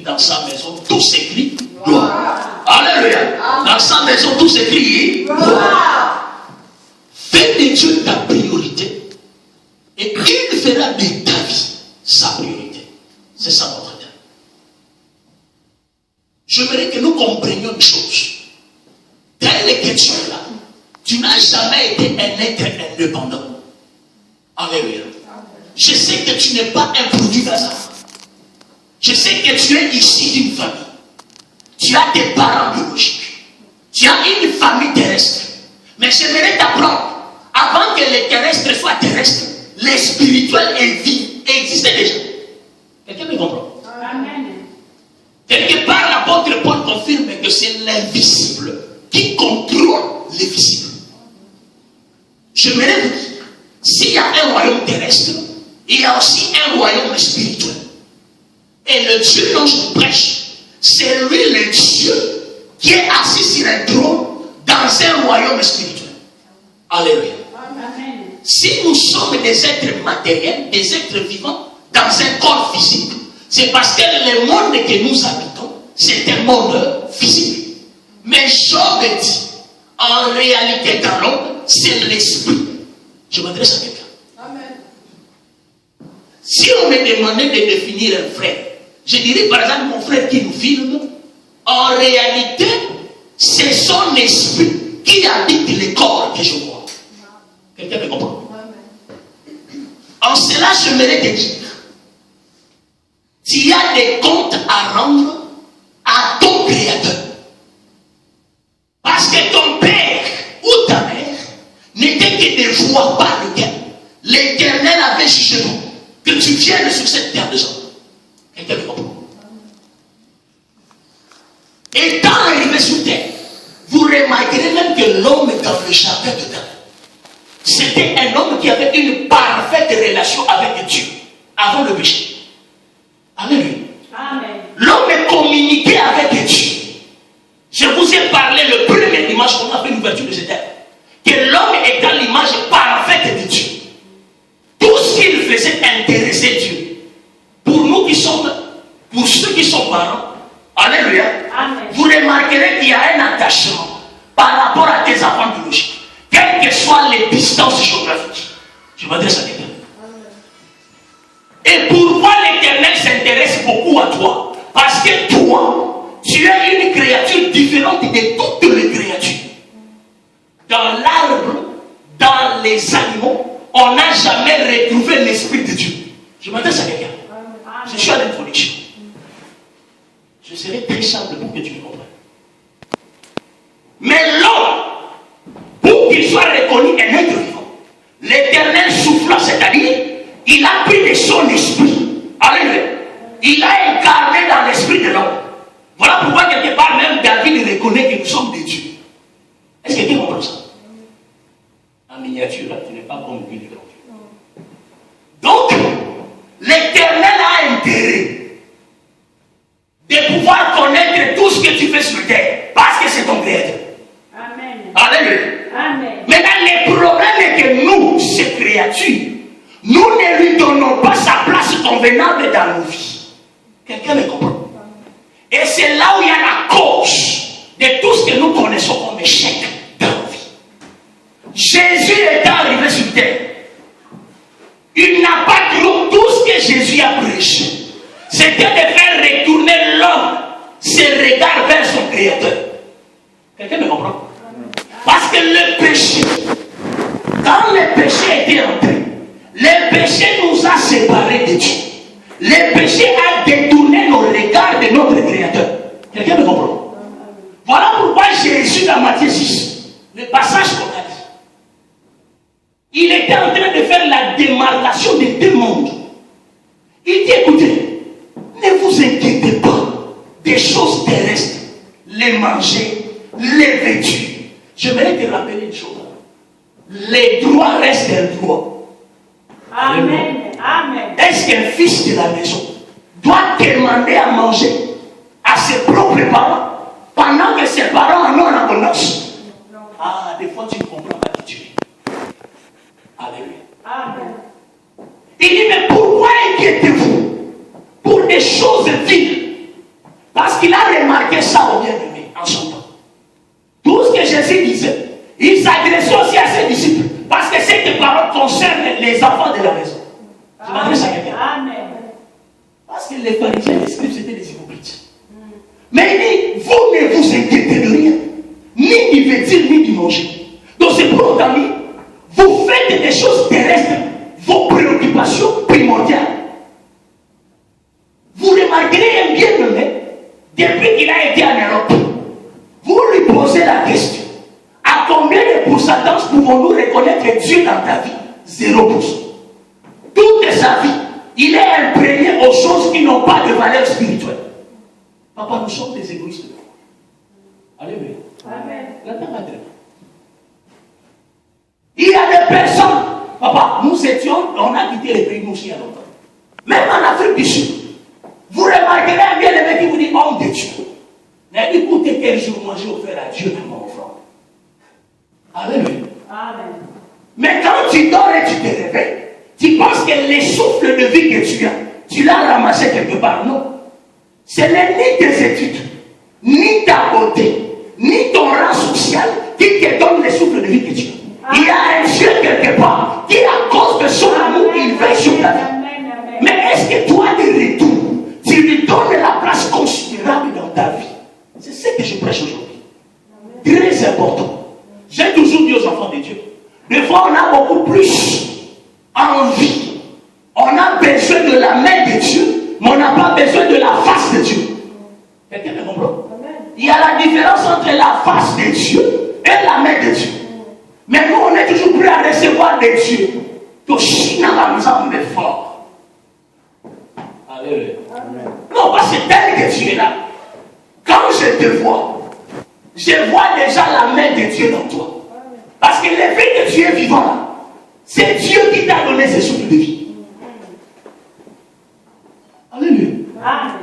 dans sa maison, tout s'écrit gloire. Alléluia. Dans sa maison, tout s'écrit gloire. Fais de Dieu ta priorité et il fera de ta vie sa priorité. C'est ça notre thème. J'aimerais que nous comprenions une chose. Telle que tu es là, tu n'as jamais été un être indépendant. Alléluia. Je sais que tu n'es pas un produit d'hasard. Je sais que tu es ici d'une famille. Tu as des parents biologiques. Tu as une famille terrestre. Mais j'aimerais t'apprendre, avant que les terrestres soient terrestres, les spirituels existaient déjà. Quelqu'un me comprend? Amen. Quelque part, l'apôtre Paul confirme que c'est l'invisible qui contrôle les visibles. J'aimerais vous dire, s'il y a un royaume terrestre, il y a aussi un royaume spirituel. Et le Dieu dont je prêche, c'est lui le Dieu qui est assis sur un trône dans un royaume spirituel. Alléluia. Amen. Si nous sommes des êtres matériels, des êtres vivants, dans un corps physique, c'est parce que le monde que nous habitons, c'est un monde physique. Mais Job dit, en réalité dans l'homme, c'est l'esprit. Je m'adresse à quelqu'un. Amen. Si on me demandait de définir un frère, je dirais par exemple mon frère qui nous filme, en réalité, c'est son esprit qui habite le corps que je vois. Quelqu'un me comprend? En cela, j'aimerais te dire, tu as des comptes à rendre à ton Créateur. Parce que ton père ou ta mère n'était que des voies par lesquelles l'Éternel avait jugé que tu viennes sur cette terre de gens. Quelqu'un me comprend? Étant arrivé sur terre, vous remarquerez même que l'homme dans le jardin de Dieu, c'était un homme qui avait une parfaite relation avec Dieu avant le péché. Alléluia. Amen. L'homme communiquait avec Dieu. Je vous ai parlé le premier dimanche qu'on a fait l'ouverture de cette terre. Que l'homme est dans l'image parfaite de Dieu. Tout ce qu'il faisait intéressait Dieu. Pour nous qui sommes, pour ceux qui sont parents, alléluia, amen. Vous remarquerez qu'il y a un attachement par rapport à tes enfants biologiques. Quelles que soient les distances géographiques. Je m'adresse à quelqu'un. Et pourquoi l'Éternel s'intéresse beaucoup à toi? Parce que toi, tu es une créature différente de toutes les créatures. Dans l'arbre, dans les animaux, on n'a jamais retrouvé l'Esprit de Dieu. Je m'adresse à quelqu'un. Je suis à l'introduction. Je serai très simple pour que tu me comprennes. Mais l'homme, pour qu'il soit reconnu un être vivant, l'Éternel souffla, c'est-à-dire, il a pris de son esprit. Alléluia. Il a incarné dans l'esprit de l'homme. Voilà pourquoi quelque part même David reconnaît que nous sommes des dieux. Est-ce que tu comprends ça? En miniature, là, tu n'es pas comme lui de grand Dieu. Donc, l'Éternel a intérêt de pouvoir connaître tout ce que tu fais sur terre. Parce que c'est ton créateur. Amen. Alléluia. Amen. Maintenant, le problème est que nous, ces créatures, nous ne lui donnons pas sa place convenable dans nos vies. Quelqu'un me comprend? Et c'est là où il y a la cause de tout ce que nous connaissons comme échec dans nos vies. Jésus est arrivé sur terre. Il n'a pas cru tout ce que Jésus a prêché. C'était de faire retourner l'homme ses regards vers son Créateur. Quelqu'un me comprend? Parce que le péché, quand le péché était entré, le péché nous a séparés de Dieu. Le péché a détourné nos regards de notre Créateur. Quelqu'un me comprend? Voilà pourquoi Jésus dans Matthieu 6, le passage qu'on a dit, il était en train de faire la démarcation des deux mondes. Il dit, écoutez, ne vous inquiétez pas des choses terrestres, les manger, les vêtus. Je voudrais te rappeler une chose. Les droits restent un droit. Amen. Amen. Est-ce qu'un fils de la maison doit demander à manger à ses propres parents pendant que ses parents en ont en abondance? Ah, des fois tu ne comprends pas qui tu es. Alléluia. Amen. Il dit, mais pourquoi inquiétez-vous pour des choses viles pharisiens et les scribes, c'était des hypocrites. Mais il dit, vous ne vous inquiétez de rien, ni du vêtir, ni du manger. Donc c'est pour autant dit, vous faites des choses terrestres, vos préoccupations primordiales. Vous remarquerez un bien-aimé, depuis qu'il a été en Europe, vous lui posez la question, à combien de pourcentage pouvons-nous reconnaître Dieu dans ta vie? 0%. Toute sa vie, il est imprégné aux choses qui n'ont pas de valeur spirituelle. Papa, nous sommes des égoïstes de foi. Alléluia. Amen. La terre va être. Il y a des personnes, papa, nous étions, on a quitté les pays nous aussi il y a longtemps. Même en Afrique du Sud, vous remarquerez un bien-aimé qui vous dit homme de Dieu. Mais écoutez quel jour moi j'ai offert à Dieu dans mon front. Alléluia. Amen. Mais quand tu dors et tu te réveilles, tu penses que les souffles de vie que tu l'as ramassé quelque part. Non. Ce n'est ni tes études, ni ta beauté, ni ton rang social qui te donne les souffles de vie que tu as. Il y a un Dieu quelque part qui, à cause de son amour, il veille sur ta vie. Mais est-ce que toi, de retour, tu lui donnes la place considérable dans ta vie? C'est ce que je prêche aujourd'hui. Très important. J'ai toujours dit aux enfants de Dieu, des fois on a beaucoup plus envie. On a besoin de la main de Dieu, mais on n'a pas besoin de la face de Dieu. Quelqu'un me comprend? Il y a la différence entre la face de Dieu et la main de Dieu. Mais nous, on est toujours prêts à recevoir de Dieu. Donc, si nous avons fort. Alléluia. Non, parce que tel que tu es là, quand je te vois déjà la main de Dieu dans toi. Parce que le fait que tu es vivant là, c'est Dieu qui t'a donné ce souffle de vie. Alléluia. Amen.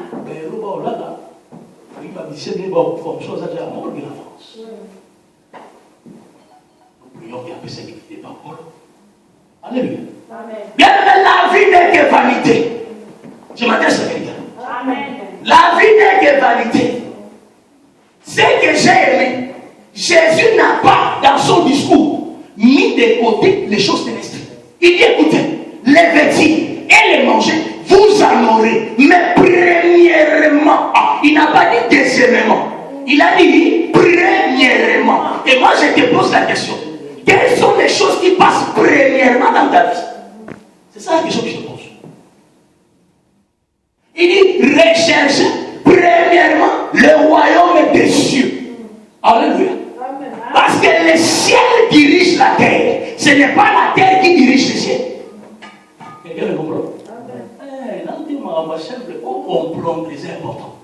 Il m'a dit, c'est bien bon, comme chose à dire, mort de la France. Nous prions qu'il y a personne qui n'était pas mort. Alléluia. Amen. Bien, mais la vie n'est que vanité. Je m'adresse à quelqu'un. Amen. La vie n'est que vanité. Ce que j'ai aimé, Jésus n'a pas, dans son discours, mis de côté les choses terrestres. Il dit, écoutez, les vêtir et les manger, vous en aurez. Mais premièrement, il n'a pas dit deuxièmement. Il a dit premièrement. Et moi, je te pose la question. Quelles sont les choses qui passent premièrement dans ta vie? C'est ça la question que je te pose. Il dit, recherchez premièrement le royaume des cieux. Alléluia. Parce que le ciel dirige la terre. Ce n'est pas la terre qui dirige le ciel. Quelqu'un me comprend? Comprendre les importants.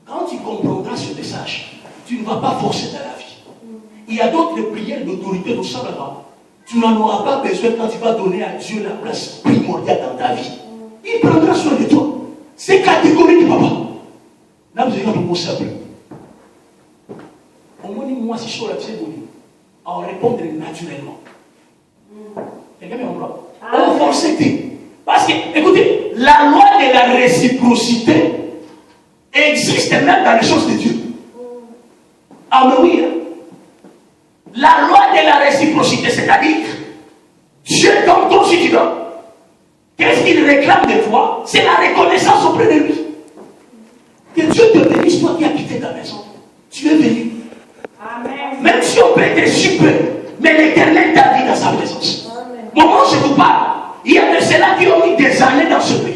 Quand tu comprendras ce message, tu ne vas pas forcer dans la vie. Il y a d'autres prières d'autorité nous savons pas. Tu n'en auras pas besoin quand tu vas donner à Dieu la place primordiale dans ta vie. Il prendra soin de toi. C'est catégorique, papa. Là, vous avez un mot simple. Au moins, moi, si je suis là, c'est bon. En répondre naturellement. Quelqu'un me comprend? On forcé. Parce que, écoutez, la loi de la réciprocité existe même dans les choses de Dieu. Ah, mais oui. La loi de la réciprocité, c'est-à-dire, Dieu donne toi si tu donnes. Qu'est-ce qu'il réclame de toi? C'est la reconnaissance auprès de lui. Que Dieu te bénisse, toi qui as quitté ta maison. Tu es venu. Amen. Même si on peut être super, mais l'Éternel t'a dit dans sa présence. Amen. Moment où je vous parle, il y a de ceux-là qui ont mis des années dans ce pays.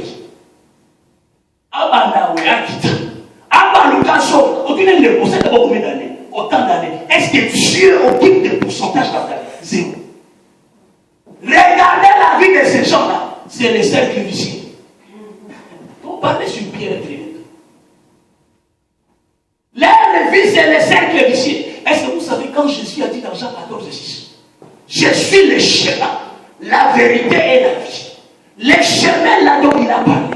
Combien d'années? Autant d'années. Est-ce que Dieu occupe des pourcentages dans ta vie? Zéro. Regardez la vie de ces gens-là. C'est les cercles vicieux. On parle sur Pierre et Trinité. Leur vie, c'est les cercles vicieux. Est-ce que vous savez quand Jésus a dit dans Jean 14:6, je suis le chemin, la vérité et la vie. Le chemin là dont il a parlé.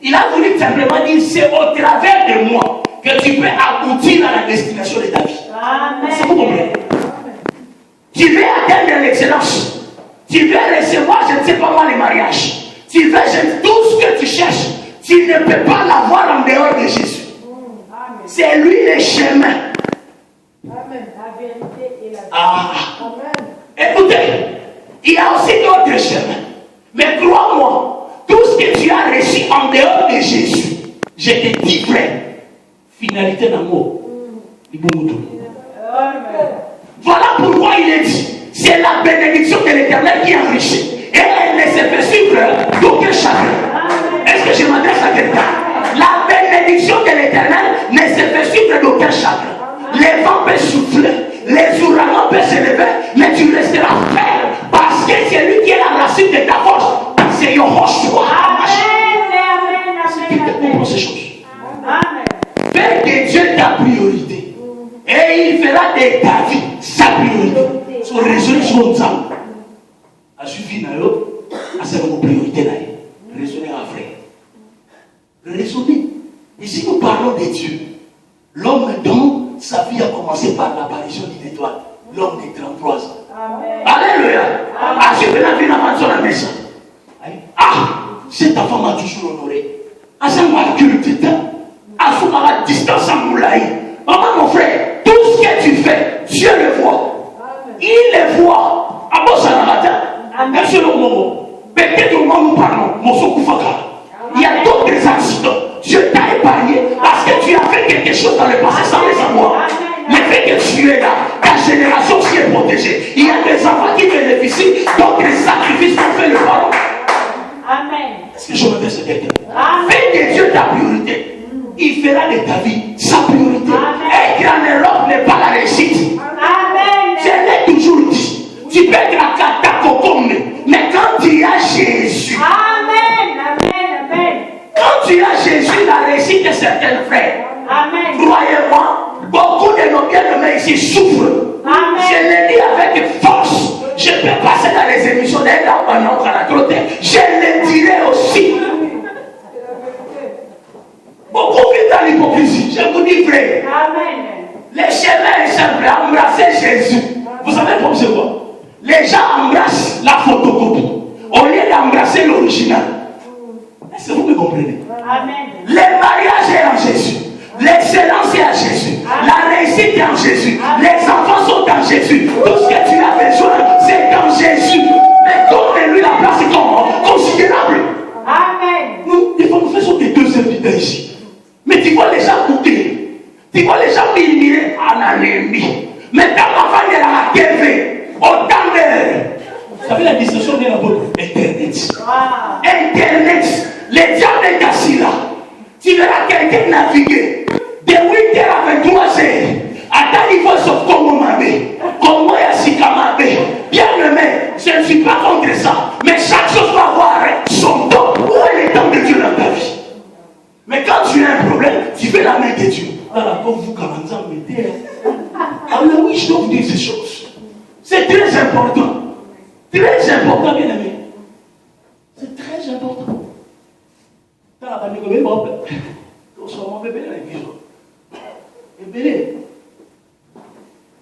Il a voulu simplement dire, c'est au travers de moi que tu peux aboutir à la destination de ta vie. Amen. C'est vous comprenez? Tu veux atteindre l'excellence. Tu veux recevoir, je ne sais pas moi, les mariages. Tu veux tout ce que tu cherches. Tu ne peux pas l'avoir en dehors de Jésus. C'est lui le chemin. Amen. La vérité et la vie. Amen. Écoutez, il y a aussi d'autres chemins. Mais crois-moi, tout ce que tu as reçu en dehors de Jésus, Je te dis, frère, finalité d'amour. Voilà pourquoi il est dit, c'est la bénédiction de l'Éternel qui enrichit. Et elle ne se fait suivre d'aucun chagrin. Est-ce que je m'adresse à quelqu'un? La bénédiction de l'Éternel ne se fait suivre d'aucun chagrin. Les vents peuvent souffler, les ouragans peuvent s'élever, mais tu resteras ferme parce que c'est lui qui est la racine de ta force. C'est Yehoshua. C'est qui comprend ces choses. Fais de Dieu ta priorité. Et il fera de ta vie sa priorité. Son résolution ensemble. A suivi Nayo, à cette priorité là. Raisonnez en vrai. Raisonnez. Et si nous parlons de Dieu, l'homme dont sa vie a commencé par l'apparition d'une étoile, l'homme de 33 ans. Amen. Alléluia. Ah, je vais la vie avant sur la maison. Ah, cet enfant m'a toujours honoré. Ah, ça m'a cultivé. Ah, il faut avoir distance à Moulaï. Maman, mon frère, tout ce que tu fais, Dieu le voit. Il le voit. Ah bon, ça n'a pas été. Même sur le moment, peut-être au moment où nous parlons, il y a d'autres accidents. Dieu t'a épargné parce que tu as fait quelque chose dans le passé sans les savoir. Le fait que tu es là, ta génération aussi est protégée. Il y a des enfants qui bénéficient d'autres sacrifices qu'ont fait le parent. Amen. Est-ce que je me dis quelqu'un? Fais de Dieu ta priorité. Il fera de ta vie sa priorité. Et qu'en Europe n'est pas la réussite. Amen. Je l'ai toujours dit. Tu peux être à Katakokome, mais quand tu as Jésus. Amen. Amen. Amen. Quand tu as Jésus, la réussite est certaine, frère. Amen. Croyez-moi, beaucoup de nos bien-aimés ici souffrent. Amen. Je le dis avec force. Je peux passer dans les émissions d'un an à la côté. Je le dirai aussi. Beaucoup vivent dans l'hypocrisie. Je vous dis vrai. Amen. Le chemin est simple. Embrasser Jésus. Vous savez pourquoi c'est quoi? Les gens embrassent la photocopie au lieu d'embrasser l'original. Est-ce que vous me comprenez? Amen. Le mariage est en Jésus. L'excellence est en Jésus. Amen. La réussite est en Jésus. Amen. Les enfants sont en Jésus. Tout ce que tu as besoin, c'est en Jésus. Mais donne-lui la place considérable. Amen. Nous faisons des deux évidents ici. Mais tu vois les gens couper. Tu vois les gens murmurer en anémie. Mais dans la famille de la TV, autant d'heures. Vous savez la distinction de la vôtre? Internet. Wow. Internet. Les diables est assis là. Tu verras quelqu'un naviguer de 8h à 23h. À ta niveau sauf Congo Mabé. Congo Yasikamabe. Bien aimé, je ne suis pas contre ça. Mais chaque chose va avoir son temps. Où est le temps de Dieu dans ta vie? Mais quand tu as un problème, tu fais la main de Dieu. Alors, comme vous, 40 ans, mettez. Alors oui, je dois vous dire ces choses. C'est très important. Très important, bien aimé. C'est très important.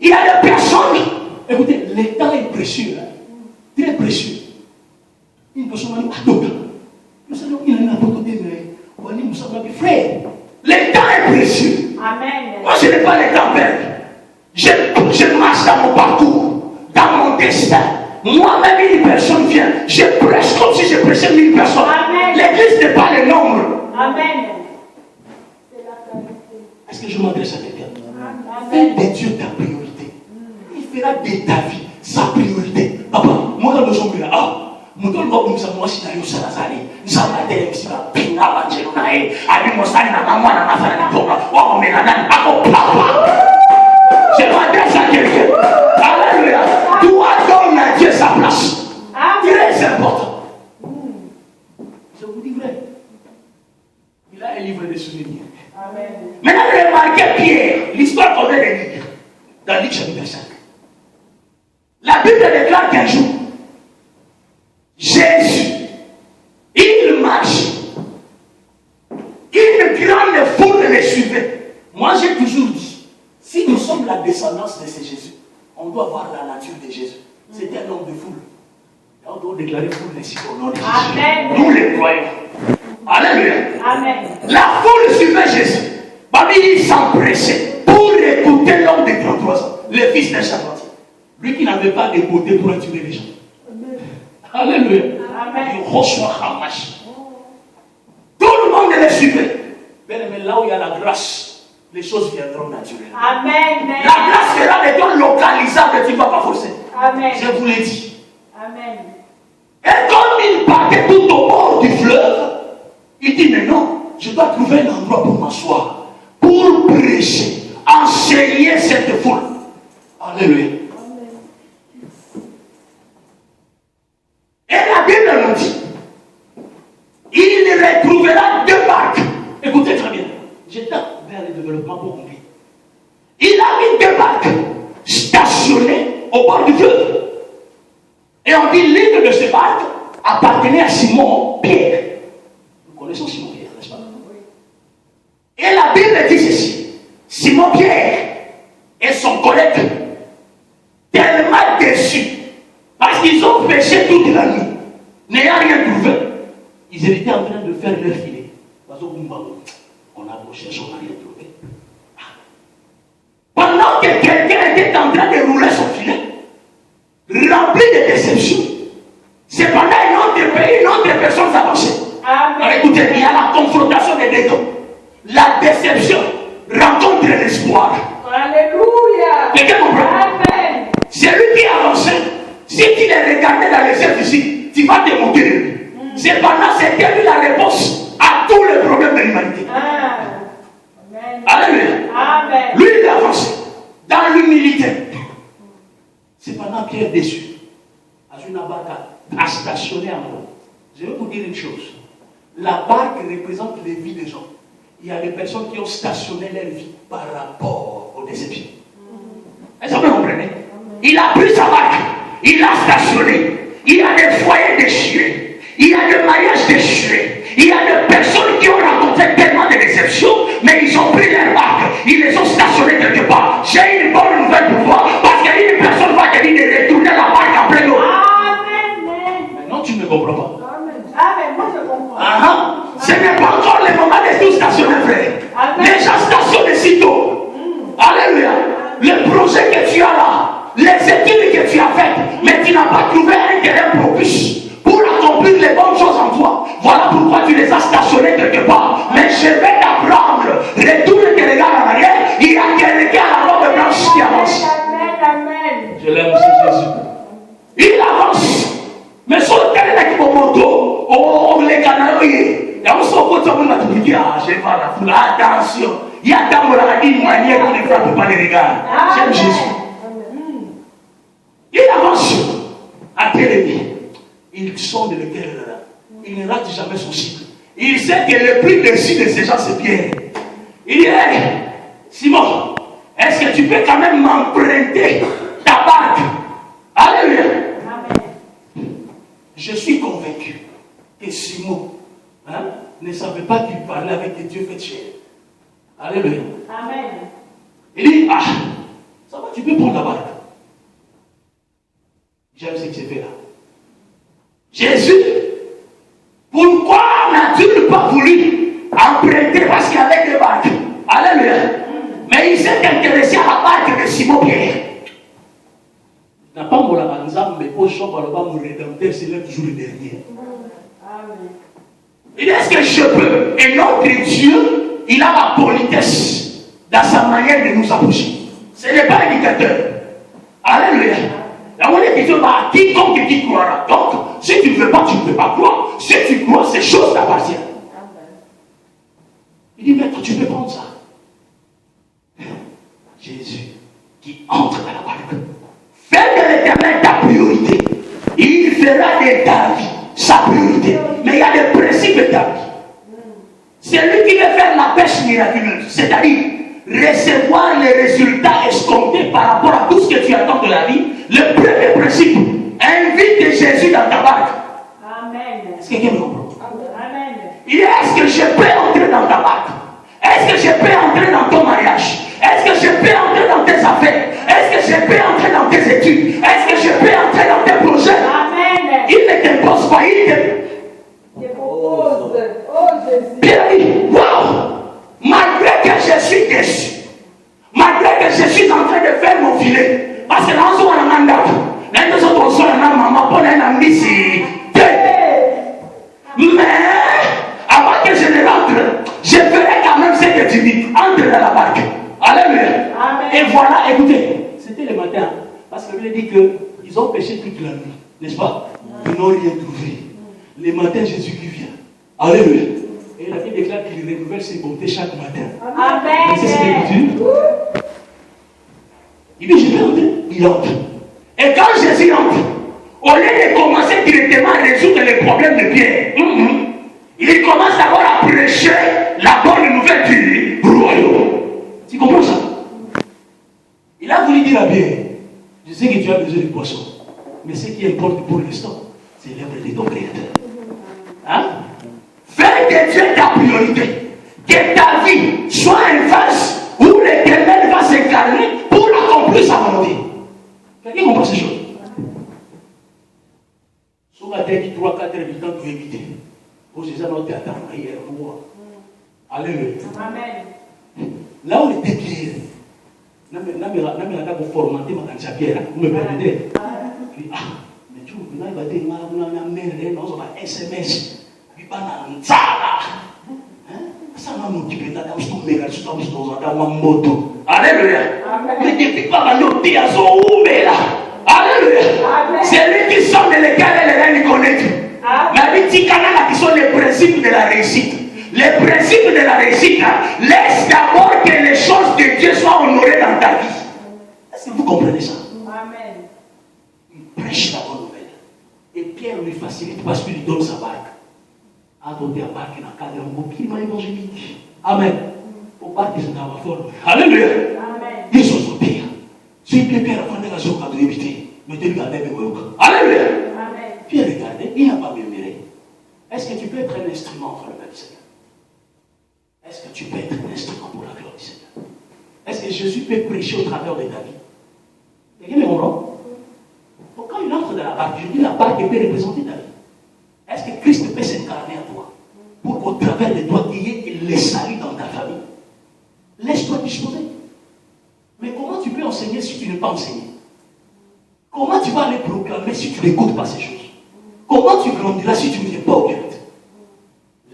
Il y a des personnes. Écoutez, le temps est précieux. Très précieux. Une personne m'a dit, nous savons qu'il y a un côté, mais nous savons que frère, le temps est précieux. Amen. Moi, je n'ai pas le temps perdu. Je marche dans mon parcours, dans mon destin. Moi-même, une personne vient, je prêche comme si je prêchais 1000 personnes. L'église n'est pas le nombre. Amen. Est-ce que je m'adresse à quelqu'un? Fais de Dieu ta priorité. Il fera de ta vie sa priorité. Papa, moi quand nous sommes là, nous devons voir comme ça, moi si nous sommes là, nous sommes là, nous sommes là, nous sommes là, nous sommes là, nous sommes là, je m'adresse à quelqu'un. Alléluia. Toi, donne à Dieu sa place. Très important. Je vous dis vrai. Il a un livre de souvenirs. Amen. Maintenant, remarquez Pierre, l'histoire qu'on vient de lire, dans Luc chapitre 5. La Bible déclare qu'un jour, Jésus, il marche. Une grande foule le suivait. Moi, j'ai toujours dit, si nous sommes la descendance de ce Jésus, on doit voir la nature de Jésus. C'est un homme de foule. Et on doit déclarer foule ainsi au nom de Jésus. Nous les croyons. Alléluia. Amen. La foule suivait Jésus. Babi, il s'empressait pour écouter l'homme de 33 ans, le fils d'un charpentier. Lui qui n'avait pas de beauté pour attirer les gens. Amen. Alléluia. Amen. Il reçoit Hamash. Tout le monde le suivait. Mais là où il y a la grâce, les choses viendront naturellement. Amen. La grâce sera de toi localisable, tu ne vas pas forcer. Amen. Je vous l'ai dit. Amen. Et comme il partait tout au bord du fleuve, il dit, mais non, je dois trouver un endroit pour m'asseoir, pour prêcher, enseigner cette foule. Alléluia. Et la Bible nous dit, il retrouvera 2 barques. Écoutez très bien, j'étais vers le développement pour comprendre. Il a mis 2 barques stationnées au bord du fleuve. Et on dit l'une de ces barques appartenait à Simon Pierre. Nous connaissons Simon Pierre, n'est-ce pas? Et la Bible dit ceci. Simon Pierre et son collègue, tellement déçus, parce qu'ils ont pêché toute la nuit, n'ayant rien trouvé, ils étaient en train de faire leur filet. On a recherché, on n'a rien trouvé. Pendant que quelqu'un était en train de rouler son filet, rempli de déception, cependant une autre personne s'avançait. Écoutez, il y a la confrontation des deux camps. La déception rencontre l'espoir. Alléluia. Quelqu'un comprend? Amen. C'est lui qui avançait. Si tu les regardais dans les chefs ici, tu vas te moquer de lui. Cependant, c'était lui la réponse à tous les problèmes de l'humanité. Amen. Alléluia. Amen. Lui, il avançait dans l'humilité. Cependant, Pierre déçu, à une barque à stationner en haut. Je vais vous dire une chose. La barque représente les vies des gens. Il y a des personnes qui ont stationné leur vie par rapport aux déceptions. Est-ce que vous comprenez? Il a pris sa barque, il a stationné. Il y a des foyers déchirés, il y a des mariages déchirés, il y a des personnes qui ont rencontré tellement de déceptions, mais ils ont pris leur barque, ils les ont stationnés quelque part. J'ai une bonne nouvelle pour toi, parce qu'une personne va te dire de retourner la barque en plein eau. Amen. Mais non, tu ne comprends pas. Amen. Moi je comprends. Ce n'est pas encore le moment de tout stationner, frère. Amen. Les gens stationnent sitôt. Alléluia. Le projet que tu as là, les études que tu as faites, mais tu n'as pas trouvé un terrain propice pour accomplir les bonnes choses en toi. Voilà pourquoi tu les as stationnés quelque part. Mais je vais t'apprendre. Retourne tes regards en arrière. Il y a quelqu'un à la robe blanche qui avance. Amen. Je l'aime aussi, Jésus. Il avance. Mais sur le terrain qui m'a moto, oh, les canards, il y a aussi beaucoup de gens qui disent, ah, je vais voir la foule, attention. Il y a dans une manière qui ne frappe pas les regards. J'aime Jésus. Il avance à Télémie. Il sonde le cœur. Il ne rate jamais son cycle. Il sait que le plus déçu de ces gens, c'est Pierre. Il dit, hey, Simon, est-ce que tu peux quand même m'emprunter ta barque? Alléluia. Je suis convaincu que Simon ne savait pas qu'il parlait avec des dieux faits de chair. Alléluia. Amen. Il dit, ah, ça va, tu peux prendre la barque. J'aime ce que tu fais là. Jésus, pourquoi n'as-tu pas voulu emprunter parce qu'il y avait des barques? Alléluia. Mais il s'est intéressé à la barque de Simon Pierre. N'a pas mon lamanza, mais pour choper le bas, mon rédempteur, c'est là toujours le dernier. Amen. Il dit, est-ce que je peux? Et notre Dieu, il a la politesse dans sa manière de nous approcher. Ce n'est pas un dictateur. Alléluia. La monnaie qui dit, bah, quiconque qui croira. Donc, si tu ne veux pas, tu ne peux pas croire. Si tu crois, ces choses t'appartiennent. Il dit, maître, tu peux prendre ça. Jésus qui entre dans la barque. Fais de l'Éternel ta priorité. Il fera de ta vie sa priorité. Mais il y a des principes établis. C'est lui qui veut faire la pêche miraculeuse. C'est-à-dire recevoir les résultats escomptés par rapport à tout ce que tu attends de la vie. Le premier principe, invite Jésus dans ta barque. Amen. Est-ce que quelqu'un me comprend? Amen. Il dit, est-ce que je peux entrer dans ta barque? Est-ce que je peux entrer dans ton mariage? Est-ce que je peux entrer dans tes affaires? Est-ce que je peux entrer dans tes études? Est-ce que je peux entrer dans tes projets? Amen. Il ne t'impose pas, il te propose. Oh Jésus. Pierre dit, waouh! Malgré que je suis déçu, malgré que je suis en train de faire mon filet, parce que dans son mandat, dans son maman, pour un ami, mais avant que je ne rentre, je ferai quand même ce que il entre dans la barque. Alléluia. Et voilà, écoutez, c'était le matin. Parce que Bible dit qu'ils ont pêché toute la nuit, n'est-ce pas? Ils n'ont rien trouvé. Le matin, Jésus qui vient. Alléluia. Et la Bible déclare qu'il renouvelle ses bontés chaque matin. Amen. C'est ce qu'il dit. Il dit, je vais entrer. Il entre. Et quand Jésus entre, au lieu de commencer directement à résoudre les problèmes de Pierre, il commence d'abord à prêcher la bonne nouvelle du royaume. Tu comprends ça? Il a voulu dire à Pierre, je sais que tu as besoin de poisson, mais ce qui importe pour l'instant, c'est l'œuvre de ton Créateur. Hein? Fais de Dieu ta priorité. Que ta vie soit un vase où l'Éternel va s'incarner pour accomplir sa volonté. Quelqu'un comprend ces choses? Sur la tête, 3-4 heures du temps pour éviter. Pour ces gens qui attendent hier, alléluia. Amen. Là où était Pierre, je vais formater ma candidature Pierre, vous me permettez? Ah, mais tu vas dire, on va SMS. Ça m'a motivé alléluia. Mais depuis pas noté à son là. Alléluia. C'est lui qui sort de l'écart et les connaît. Mais dit qui sont les principes de la réussite. Les principes de la réussite, laisse d'abord que les choses de Dieu soient honorées dans ta vie. Est-ce que vous comprenez ça? Amen. Il prêche la bonne nouvelle. Et Pierre lui facilite parce qu'il lui donne sa barque. À donner la barque dans le cadre d'un bouquin évangélique. Amen. Pour barque, c'est dans la forme. Alléluia. Amen. Ils sont sur Pierre. Si Pierre a fait la chose à éviter, mettez-lui à l'aide de Alléluia. Amen. Pierre regardez, il n'a pas murmuré. Est-ce que tu peux être un instrument pour le même Seigneur? Est-ce que tu peux être un instrument pour la gloire du Seigneur? Est-ce que Jésus peut prêcher au travers de ta vie? Quelqu'un me comprend? Donc quand il entre dans la barque, je dis la barque peut représenter ta vie. Est-ce que Christ peut s'incarner à toi pour qu'au travers de toi, il y ait le salut dans ta famille? Laisse-toi disposer. Mais comment tu peux enseigner si tu n'es pas enseigné? Comment tu vas aller proclamer si tu n'écoutes pas ces choses? Comment tu grandiras si tu ne viens pas au culte?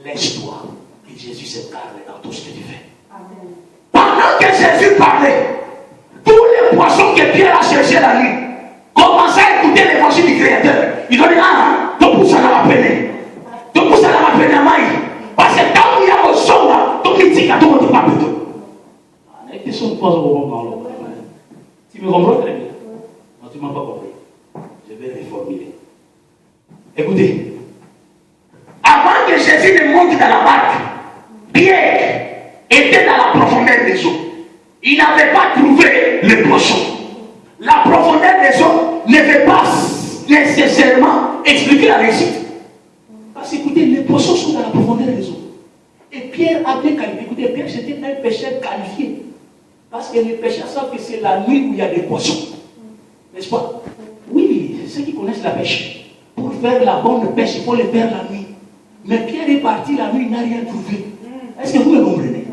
Laisse-toi que Jésus s'incarne dans tout ce que tu fais. Amen. Pendant que Jésus parlait, tous les poissons que Pierre a cherchés la nuit commençaient à écouter l'évangile du Créateur. Il donne donc ça l'a rappelé. Donc ça l'a rappelé à Maï. Parce que quand il y a au son là, donc il dit qu'à tout le monde pas plutôt. Les questions posent au bon moment. Tu me comprends très bien? Non, tu ne m'as pas compris. Je vais reformuler. Écoutez. Avant que Jésus ne monte dans la barque, Pierre était dans la profondeur des eaux. Il n'avait pas trouvé le poisson. La profondeur des eaux ne veut pas nécessairement expliquer la réussite. Parce que écoutez, les poissons sont dans la profondeur des eaux. Et Pierre a bien qualifié. Écoutez, Pierre c'était un pêcheur qualifié. Parce que les pêcheurs savent que c'est la nuit où il y a des poissons. N'est-ce pas? Oui, ceux qui connaissent la pêche. Pour faire la bonne pêche, il faut le faire la nuit. Mais Pierre est parti la nuit, il n'a rien trouvé. Est-ce que vous me comprenez?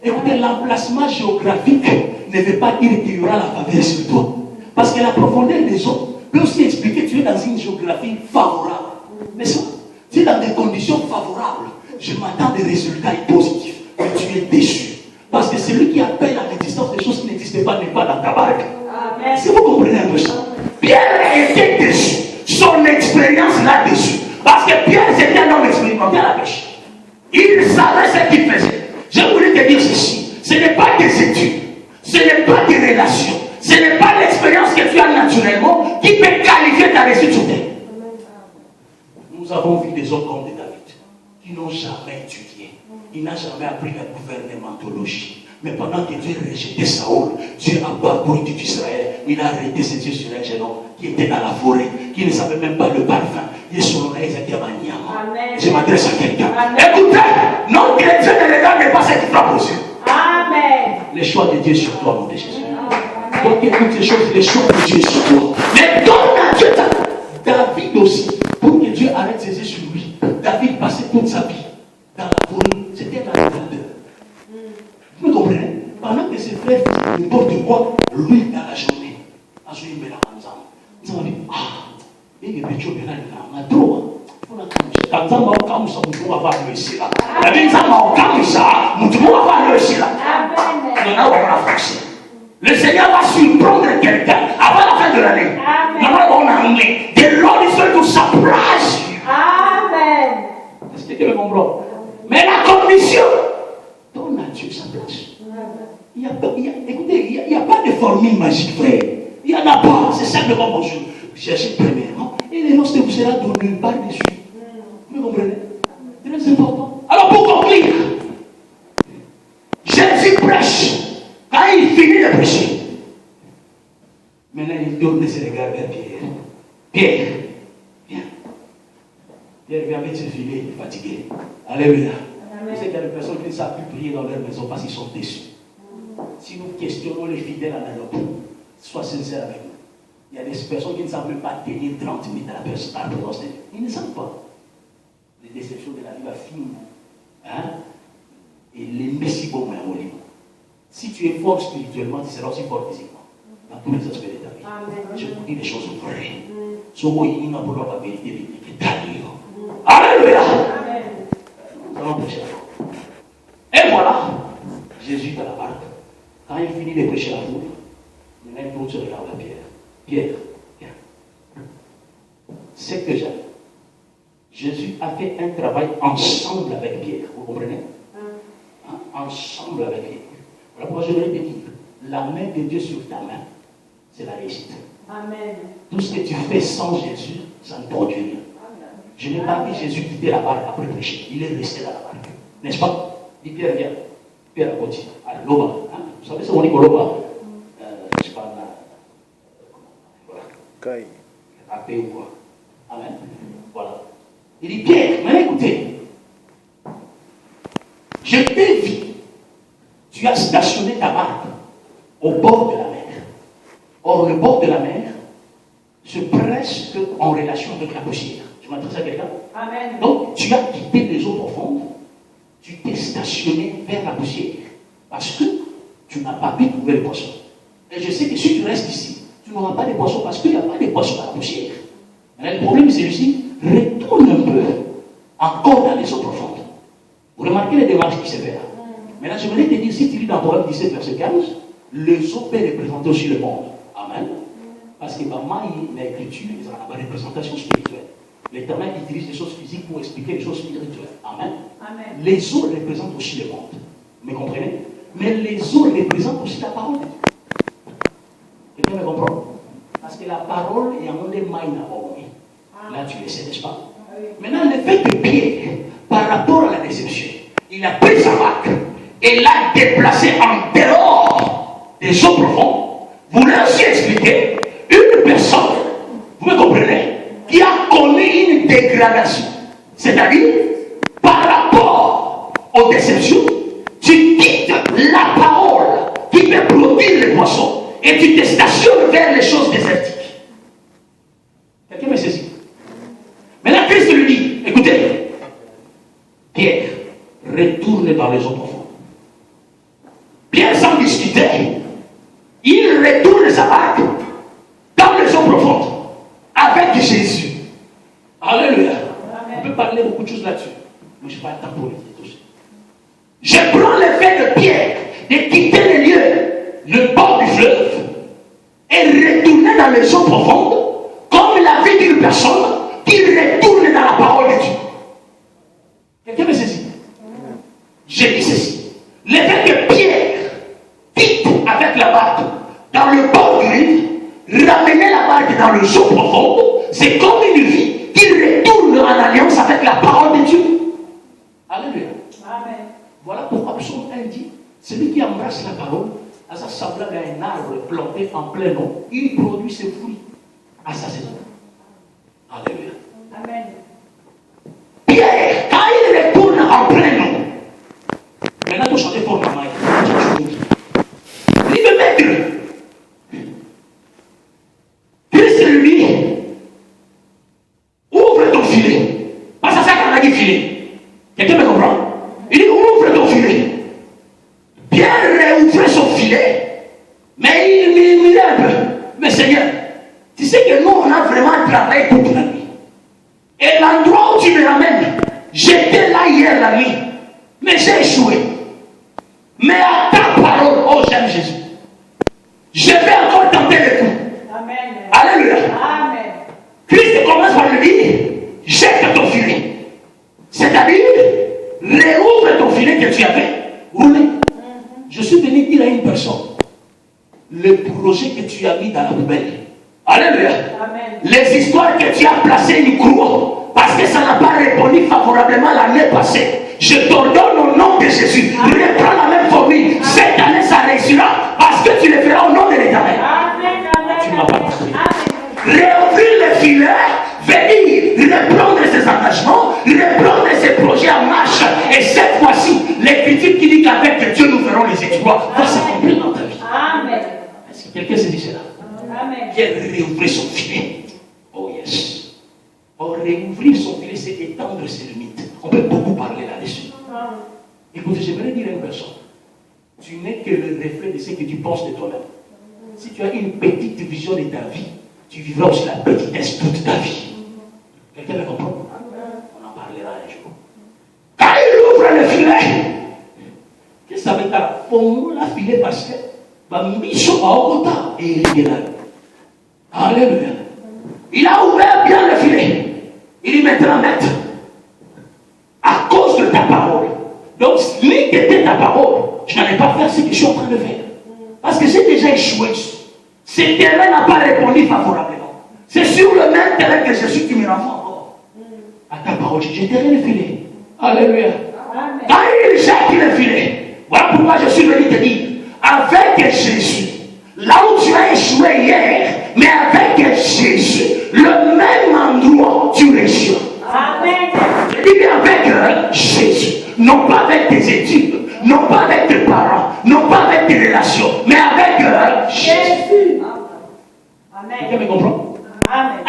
Écoutez, l'emplacement géographique ne veut pas dire qu'il y aura la faveur sur toi. Parce que la profondeur des eaux peut aussi expliquer que tu es dans une géographie favorable. N'est-ce pas? Tu es dans des conditions favorables. Je m'attends des résultats positifs. Mais tu es déçu. Parce que celui qui appelle à l'existence des choses qui n'existaient pas n'est pas dans ta barque. Est-ce que vous comprenez un peu ça? Pierre était déçu. Son expérience là-dessus. Parce que Pierre, c'était un homme expérimenté à la pêche. Il savait ce qu'il faisait. Je voulais te dire ceci. Ce n'est pas des études. Ce n'est pas des relations. Ce n'est pas l'expérience que tu as naturellement qui peut qualifier ta réussite sur terre. Nous avons vu des hommes comme de David qui n'ont jamais étudié. Il n'a jamais appris la gouvernementologie. Mais pendant que Dieu rejetait Saoul, Dieu a parcouru tout Israël. Il a arrêté ses yeux sur un jeune homme qui était dans la forêt, qui ne savait même pas le parfum. Je m'adresse à quelqu'un. Écoutez, notre Dieu ne regarde pas ce qui frappe aux yeux. Amen. Les choix de Dieu sur toi, mon Dieu Jésus. Donc écoute les choses, les choix de Dieu sur toi. Mais donne à Dieu David aussi, pour que Dieu arrête ses yeux sur lui. David passait toute sa vie dans la forêt. C'était dans la grandeur. Vous me comprenez? Pendant que ses frères faisaient n'importe quoi, lui dans la journée, à ce moment-là, nous avons dit, et les péchés bien là, on a trop. Quand on va comme ça, on va voir le ciel. La vie, ça va comme ça, on va voir le ciel. Le Seigneur va surprendre quelqu'un avant la fin de l'année. The Lord is going to surprise you. Amen. Est-ce que quelqu'un me comprend? Mais la condition, donne à Dieu sa place. Écoutez, il n'y a pas de formule magique, frère. Il n'y en a pas. C'est simplement bonjour. Cherchez premièrement. Et le reste vous sera donné par-dessus. Vous comprenez? Très important. Alors pour conclure, Jésus prêche. Quand il finit de prêcher, maintenant il tourne ses regards vers Pierre. Pierre, viens. Pierre vient avec ses filets, il est fatigué. Alléluia. Vous savez qu'il y a des personnes qui ne savent plus prier dans leur maison parce qu'ils sont déçus. Si nous questionnons les fidèles à la langue, sois sincère avec nous. Il y a des personnes qui ne savent même pas tenir 30 minutes à la présence de Dieu. Ils ne savent pas. Les déceptions de la vie va finir. Hein? Et les messies vont mourir. Si tu es fort spirituellement, tu seras aussi fort physiquement. Dans tous les aspects de ta vie. Je vous dis des choses vraies. Souvent, il n'y a pas la vérité biblique. Alléluia. Nous allons prêcher la foi. Et voilà, Jésus dans la barque. Quand il finit de prêcher la foule, maintenant il tourne se regarde à Pierre. Pierre, viens. C'est que j'aime. Jésus a fait un travail ensemble avec Pierre. Vous comprenez? Ensemble avec Pierre. Voilà pourquoi je voulais te dire, la main de Dieu sur ta main, c'est la réussite. Amen. Tout ce que tu fais sans Jésus, ça ne produit rien. Je n'ai pas vu Jésus quitter la barque après prêcher. Il est resté dans la barque. N'est-ce pas? Dit Pierre, viens. Pierre a continué. Alors, Loba. Hein? Vous savez ce qu'on dit pour Loba? Je sais pas là. Voilà. Appé ou quoi? Amen. Voilà. Il dit Pierre, mais écoutez. Je t'ai vu. Tu as stationné ta barque au bord de la mer. Or, le bord de la mer, c'est presque en relation avec la poussière. Je m'adresse à quelqu'un? Amen. Donc, tu as quitté les eaux profondes, tu t'es stationné vers la poussière. Parce que tu n'as pas pu trouver le poisson. Et je sais que si tu restes ici, tu n'auras pas de poisson parce qu'il n'y a pas de poisson dans la poussière. Mais le problème, c'est celui-ci, retourne un peu, encore dans les eaux profondes. Vous remarquez les démarches qui se font là. Maintenant, je voulais te dire, si tu lis dans Proverbe 17, verset 15, les eaux peuvent représenter aussi le monde. Amen. Parce que l'écriture, ils ont une représentation spirituelle. L'Éternel utilise les choses physiques pour expliquer les choses spirituelles. Amen. Amen. Les eaux représentent aussi le monde. Vous me comprenez? Mais les eaux représentent aussi la parole de Dieu. Quelqu'un me comprend? Parce que la parole est en des mailles. Là, tu le sais, n'est-ce pas? Maintenant, le fait que Pierre, par rapport à la déception, il a pris sa barque et l'a déplacée en dehors des eaux profondes, voulait aussi expliquer une personne, vous me comprenez, qui a connu une dégradation. C'est-à-dire, par rapport aux déceptions, tu quittes la parole qui peut produire les poissons et tu te stationnes vers les choses désertiques. Quelqu'un me saisit? Maintenant, Christ lui dit, écoutez, Pierre, retourne dans les eaux profondes. Pierre, sans discuter, il retourne sa barque dans les eaux profondes avec Jésus. Alléluia. On peut parler beaucoup de choses là-dessus. Mais je n'ai pas le temps pour le dire tout ça. Je prends le fait de Pierre de quitter le lieu, le bord du fleuve, et retourner dans les eaux profondes, comme la vie d'une personne qui retourne dans la parole de Dieu. Quelqu'un me saisit? J'ai dit ceci. Le fait que Pierre quitte avec la barque dans le bord du rive, ramener la barque dans les eaux profondes, c'est comme une vie qui retourne en alliance avec la parole de Dieu. Alléluia. Amen. Voilà pourquoi Psaume 1 dit, celui qui embrasse la parole, à sa semblable à un arbre planté en plein eau, il produit ses fruits à sa saison. Alléluia. Amen. Pierre, quand il retourne en plein eau, maintenant pour chanter fort maman, il veut mettre Christ lui, ouvre ton filet. Pas ça qu'on a dit filet. Quelqu'un me comprend? Il dit ouvre ton filet. Pierre réouvre son filet, mais il murmurait un peu. Mais Seigneur, tu sais que nous on a vraiment travaillé toute la nuit. Et l'endroit où tu me ramènes, j'étais là hier la nuit, mais j'ai échoué. Mais à ta parole, oh Je suis venu dire à une personne, le projet que tu as mis dans la poubelle, alléluia, Amen. les histoires que tu as placées une croix, parce que ça n'a pas répondu favorablement l'année passée, je t'ordonne au nom de Jésus, reprends la même formule, cette année ça réussira, parce que tu le feras au nom de l'Éternel. Tu ne m'as pas compris. Réouvrir les filets, venir reprendre ses engagements, reprendre ses projets en marche. Et cette fois-ci, l'écriture qui dit qu'avec Dieu nous ferons les exploits va s'accomplir dans ta vie. Amen. Est-ce que quelqu'un se dit cela? Amen. Viens réouvrir son filet. Oh yes. Oh, réouvrir son filet, c'est étendre ses limites. On peut beaucoup parler là-dessus. Écoute, j'aimerais dire à une personne, tu n'es que le reflet de ce que tu penses de toi-même. Si tu as une petite vision de ta vie, tu vivras aussi la petitesse toute ta vie. Quelqu'un me comprend? On en parlera un jour. Quand il ouvre le filet, qu'est-ce que ça veut dire? Pour la filet parce que et il est là. Alléluia. Il a ouvert bien le filet. Il dit maintenant, maître, à cause de ta parole. Donc, l'idée était ta parole. Je n'allais pas faire ce que je suis en train de faire. Parce que j'ai déjà échoué. Ce terrain n'a pas répondu favorablement. C'est sur le même terrain que Jésus qui me renvoie encore. À ta parole, je t'ai le filet. Alléluia. Quand il jette le filet, voilà pourquoi je suis venu te dire, avec Jésus, là où tu as échoué hier, mais avec Jésus, le même endroit, tu réussis. Amen. Je dis bien avec Jésus, non pas avec tes études, non pas avec tes parents, non pas avec tes relations, mais avec Jésus. Amen. Quelqu'un me comprend? Amen.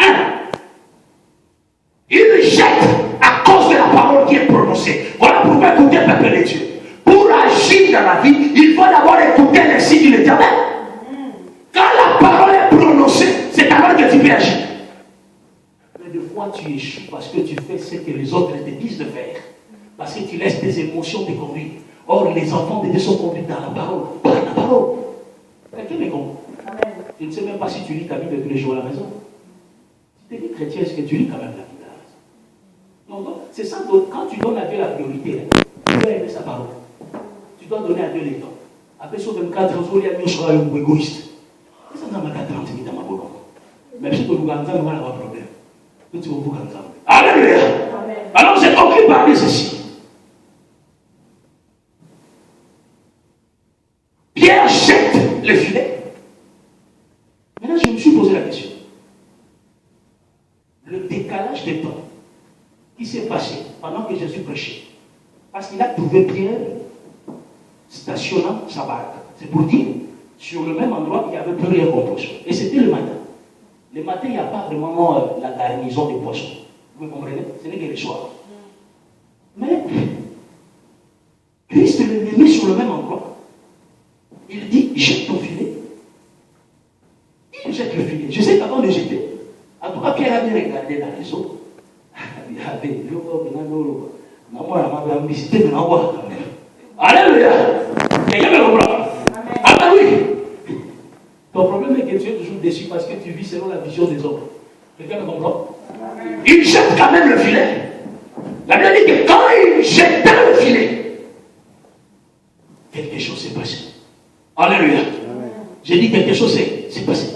Il jette à cause de la parole qui est prononcée. Voilà pourquoi écouter le peuple de Dieu. Pour agir dans la vie, il faut d'abord écouter les signes de l'Éternel. Quand la parole est prononcée, c'est alors que tu peux agir. Mais des fois, tu échoues parce que tu fais ce que les autres te disent de faire. Parce que tu laisses tes émotions te conduire. Or, les enfants de Dieu sont conduits dans la parole, par la parole. Quelqu'un me comprend? Je ne sais même pas si tu lis ta Bible tous les jours à la maison. Si tu es chrétien, est-ce que tu lis quand même la Bible à la maison? Donc, c'est ça, quand tu donnes à Dieu la priorité, tu dois aimer sa parole. Tu dois donner à Dieu les temps. Après, sur 24 jours, il y a mieux sera un égoïste. Et ça n'a pas 30 minutes à ma boue. Mais si tu as un problème, tu vas vous ensemble. Alléluia. Alors, j'ai conclu par dire ceci. Pierre jette le filet. Maintenant, je me suis posé la question. Le décalage de temps qui s'est passé pendant que Jésus prêchait. Parce qu'il a trouvé Pierre stationnant sa barque. C'est pour dire, sur le même endroit, il n'y avait plus rien comme poisson. Et c'était le matin. Le matin, il n'y a pas vraiment la garnison des poissons. Vous me comprenez? Ce n'est que le soir. Mais Christ le met sur le même endroit. Il dit, jette ton filet. Il jette le filet. Je sais qu'avant de jeter, en tout cas, Pierre a bien regardé dans les eaux. Alléluia. Quelqu'un me comprend? Ah ben oui. Ton problème est que tu es toujours déçu parce que tu vis selon la vision des hommes. Quelqu'un me comprend? Il jette quand même le filet. La Bible dit que quand il jette le filet, quelque chose s'est passé. Alléluia. J'ai dit quelque chose s'est passé.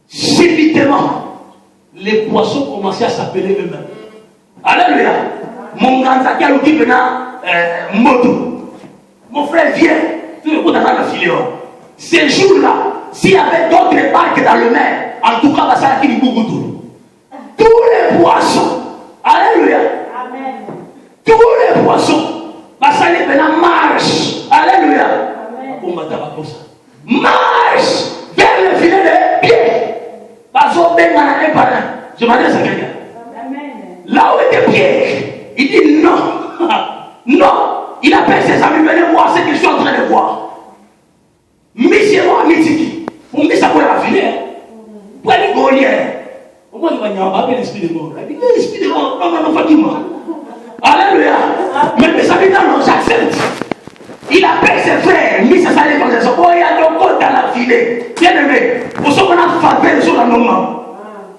Subitement, les poissons commençaient à s'appeler eux-mêmes. Alléluia. Mon grand Zakaï qui venait moto. Mon frère vient. Tu veux dans la filet. Ces jours-là, s'il y avait d'autres barques dans le mer, en tout cas, ça a fini beaucoup tout. Tous les poissons. Alléluia. Amen. Tous les poissons. Ça les venait marche. Alléluia. Marche vers le filet de pied. Je m'adresse à quelqu'un. Là où était Pierre, il dit non. Non. Il appelle ses amis, venez voir ce que je suis en train de voir. Mission à Mitiki. Pour me dire ça pour la filer. Pour aller gaulier. Au moins, il va y avoir l'esprit de mort. Il dit l'esprit de mort. Non, Fatima. Alléluia. Mais mes amis, non, j'accepte. Il appelle ses frères, mis ses alliés dans les hommes. Oh, il y a donc dans la filet. Bien aimé, au son qu'on a faveur, au son qu'on a nommé.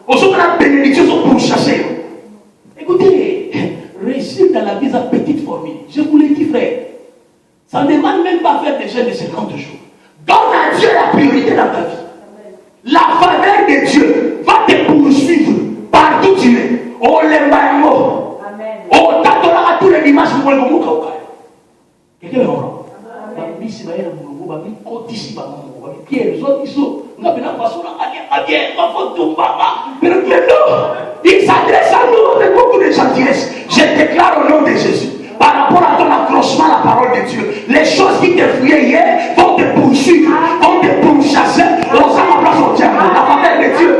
Au son qu'on a bénédiction pour chasser. Écoutez, réussir dans la vie, c'est une petite formule. Je vous l'ai dit, frère. Ça ne demande même pas faire des jeûnes de 50 jours. Donne à Dieu la priorité dans ta vie. La faveur de Dieu va te poursuivre partout où tu es. Oh, les maïmos. Oh, t'attendras tous les dimanches pour le moment. Quelqu'un me comprend? Pierre, il s'adresse à nous avec beaucoup de gentillesse. Je déclare au nom de Jésus, par rapport à ton accrochement à la parole de Dieu, les choses qui te fuyaient hier vont te poursuivre, vont te pourchasser. On s'en place au diable. La faveur de Dieu.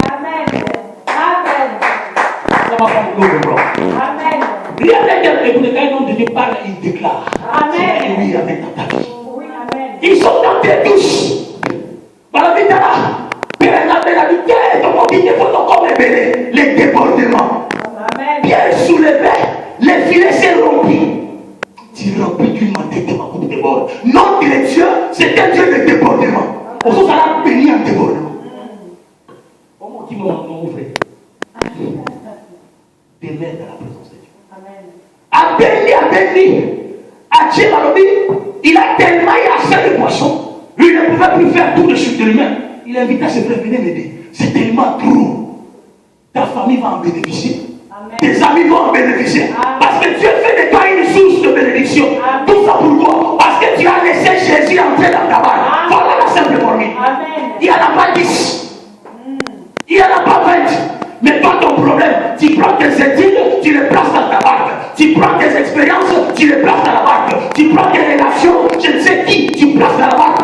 Amen. Rien n'est écoutez, quand un homme de Dieu parle, il déclare. Amen. Oui, amen dans ta vie. Ils sont dans tes douches. Les débordements. Pierre soulevait, les filets s'est rompu. Tu remplis d'une tête ma coupe déborde. Notre Dieu, c'est un Dieu de débordement. Au sens, ça l'a béni en débordement. Comment qui mon frère? Des mains dans la présence de Dieu. A béni. À Dieu, il a tellement eu assez de poissons. Lui ne pouvait plus faire tout de suite de lui-même. Il invita ses frères, venez m'aider. C'est tellement trop. Ta famille va en bénéficier. Amen. Tes amis vont en bénéficier. Amen. Parce que Dieu fait de toi une source de bénédiction. Amen. Tout ça pourquoi? Parce que tu as laissé Jésus entrer dans ta barre. Voilà la simple formule. Il n'y en a pas 10. Il n'y en a pas 20. Mais toi, ton problème, tu prends tes études, tu les places dans ta barque. Tu prends tes expériences, tu les places dans la barque. Tu prends tes relations, je ne sais qui, tu places dans la barque.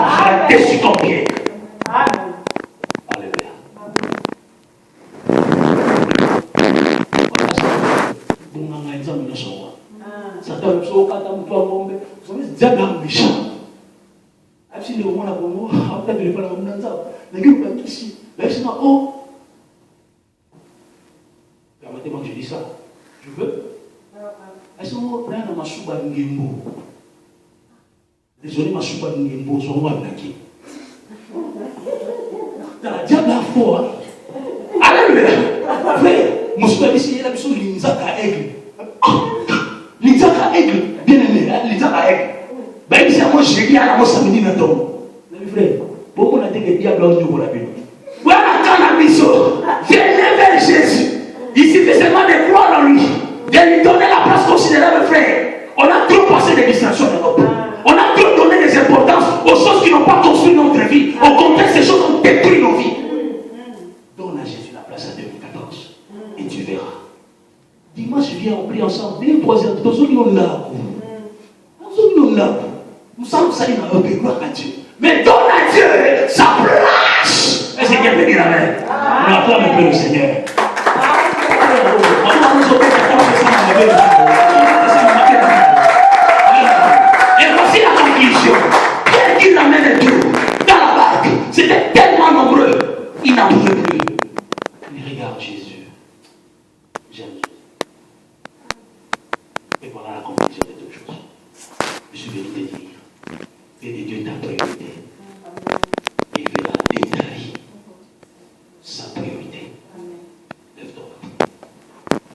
Je dessus ton pied. Amen. Alléluia. Satan le psaume quand on doit tomber, vous savez, c'est diable méchant. Absolument, le moment là, bon, après de le faire dans ça, les gars, vous êtes ici, là, c'est non, oh. Permettez-moi que je dise ça. Je veux. Est-ce que vous avez un machouba n'gembo? Désolé, machouba n'gembo, son roi blaqué. Dans la diable à fort. Alléluia. Frère, machouba ici, il y a la personne qui nous a aigle. L'Isaac aigle, bien aimé, l'Isaac aigle. Ben, il dit à moi, je dis à la moi samedi dans ton. Mes frères, beaucoup n'a été que diable en nous pour la Bible. Voilà quand la mission, venez vers Jésus. Il suffit seulement de croire en lui, de lui donner la place considérable, frère. On a trop passé des distractions dans notre pays. On a trop donné des importances aux choses qui n'ont pas construit notre vie. Au contraire, ces choses ont détruit nos vies. Donne à Jésus la place en 2014 et tu verras. Dimanche, viens, on prie ensemble. 2 3 heures. Nous sommes là. Nous sommes salués dans notre gloire à Dieu. Mais donne à Dieu sa place. Est-ce que quelqu'un peut dire amen? On acclame un peu le Seigneur.